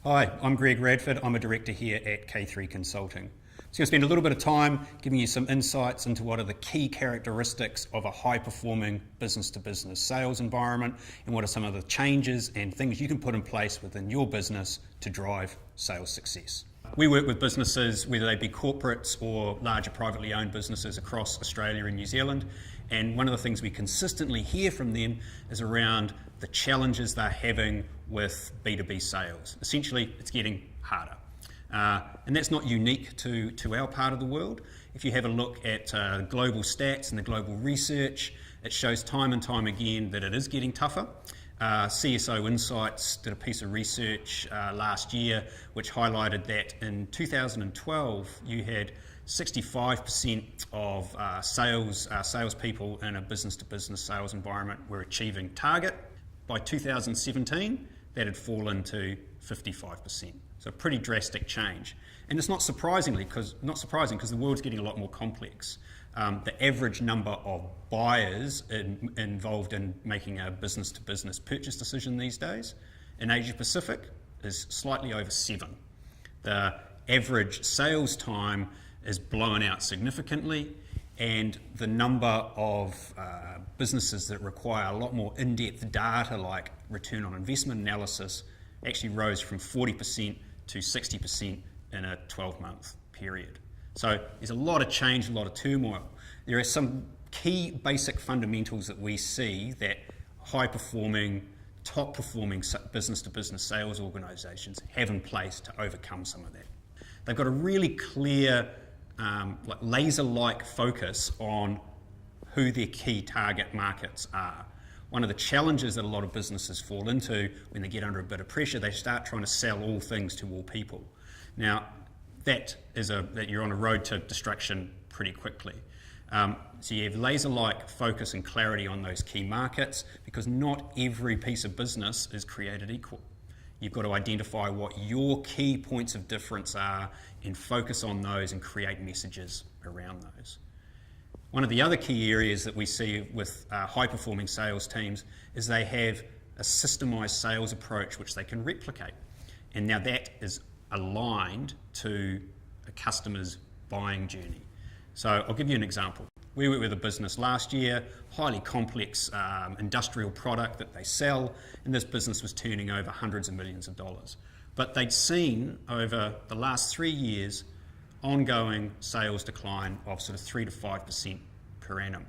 Hi, I'm Greg Radford. I'm a director here at K3 Consulting. So I'm going to spend a little bit of time giving you some insights into what are the key characteristics of a high-performing business-to-business sales environment and what are some of the changes and things you can put in place within your business to drive sales success. We work with businesses, whether they be corporates or larger privately owned businesses across Australia and New Zealand, and one of the things we consistently hear from them is around the challenges they're having with B2B sales. Essentially, it's getting harder. And that's not unique to our part of the world. If you have a look at global stats and the global research, it shows time and time again that it is getting tougher. CSO Insights did a piece of research last year which highlighted that in 2012 you had 65% of salespeople in a business-to-business sales environment were achieving target. By 2017, that had fallen to 55%. So a pretty drastic change. And it's not surprising because the world's getting a lot more complex. The average number of buyers involved in making a business-to-business purchase decision these days in Asia Pacific is slightly over 7. The average sales time is blown out significantly, and the number of businesses that require a lot more in-depth data like return on investment analysis actually rose from 40% to 60% in a 12-month period. So there's a lot of change, a lot of turmoil. There are some key basic fundamentals that we see that high-performing, top-performing business-to-business sales organisations have in place to overcome some of that. They've got a really clear, laser-like focus on who their key target markets are. One of the challenges that a lot of businesses fall into when they get under a bit of pressure, they start trying to sell all things to all people. Now, that you're on a road to destruction pretty quickly. So you have laser-like focus and clarity on those key markets because not every piece of business is created equal. You've got to identify what your key points of difference are and focus on those and create messages around those. One of the other key areas that we see with high-performing sales teams is they have a systemised sales approach which they can replicate. And now that is aligned to a customer's buying journey. So I'll give you an example. We worked with a business last year, highly complex industrial product that they sell, and this business was turning over hundreds of millions of dollars. But they'd seen over the last 3 years ongoing sales decline of sort of 3 to 5% per annum.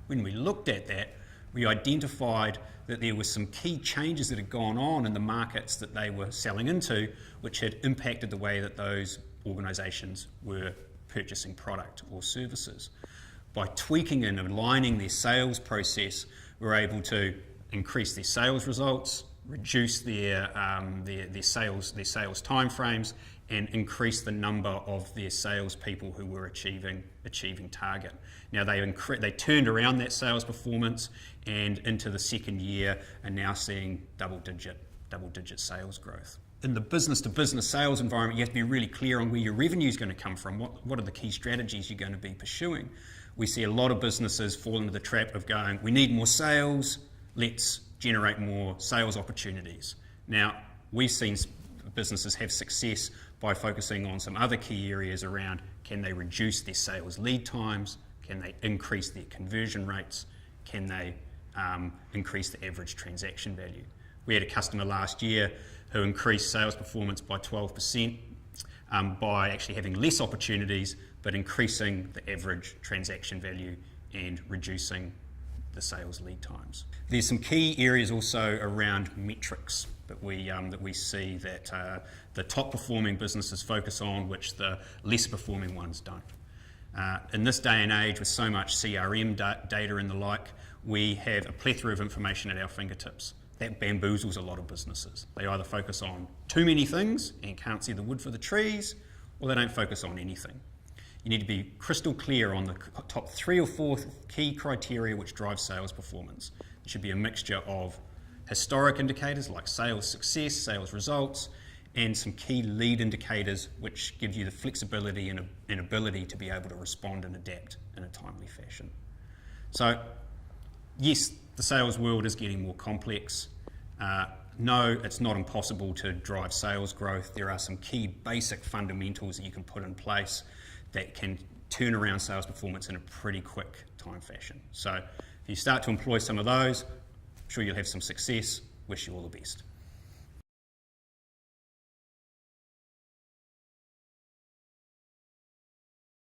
When we looked at that, we identified that there were some key changes that had gone on in the markets that they were selling into, which had impacted the way that those organisations were purchasing product or services. By tweaking and aligning their sales process, we're able to increase their sales results, reduce their sales timeframes, and increase the number of their salespeople who were achieving target. Now they turned around that sales performance, and into the second year are now seeing double-digit sales growth. In the business-to-business sales environment, you have to be really clear on where your revenue is going to come from. What are the key strategies you're going to be pursuing? We see a lot of businesses fall into the trap of going, we need more sales, let's generate more sales opportunities. Now, we've seen businesses have success by focusing on some other key areas around can they reduce their sales lead times, can they increase their conversion rates, can they increase the average transaction value. We had a customer last year who increased sales performance by 12% by actually having less opportunities but increasing the average transaction value and reducing the sales lead times. There's some key areas also around metrics that we see that the top performing businesses focus on, which the less performing ones don't. In this day and age with so much CRM data and the like, we have a plethora of information at our fingertips. That bamboozles a lot of businesses. They either focus on too many things and can't see the wood for the trees, or they don't focus on anything. You need to be crystal clear on the top 3 or 4 key criteria which drive sales performance. It should be a mixture of historic indicators like sales success, sales results, and some key lead indicators which give you the flexibility and ability to be able to respond and adapt in a timely fashion. So, yes, the sales world is getting more complex. no, it's not impossible to drive sales growth. There are some key basic fundamentals that you can put in place that can turn around sales performance in a pretty quick time fashion. So if you start to employ some of those, I'm sure you'll have some success. Wish you all the best.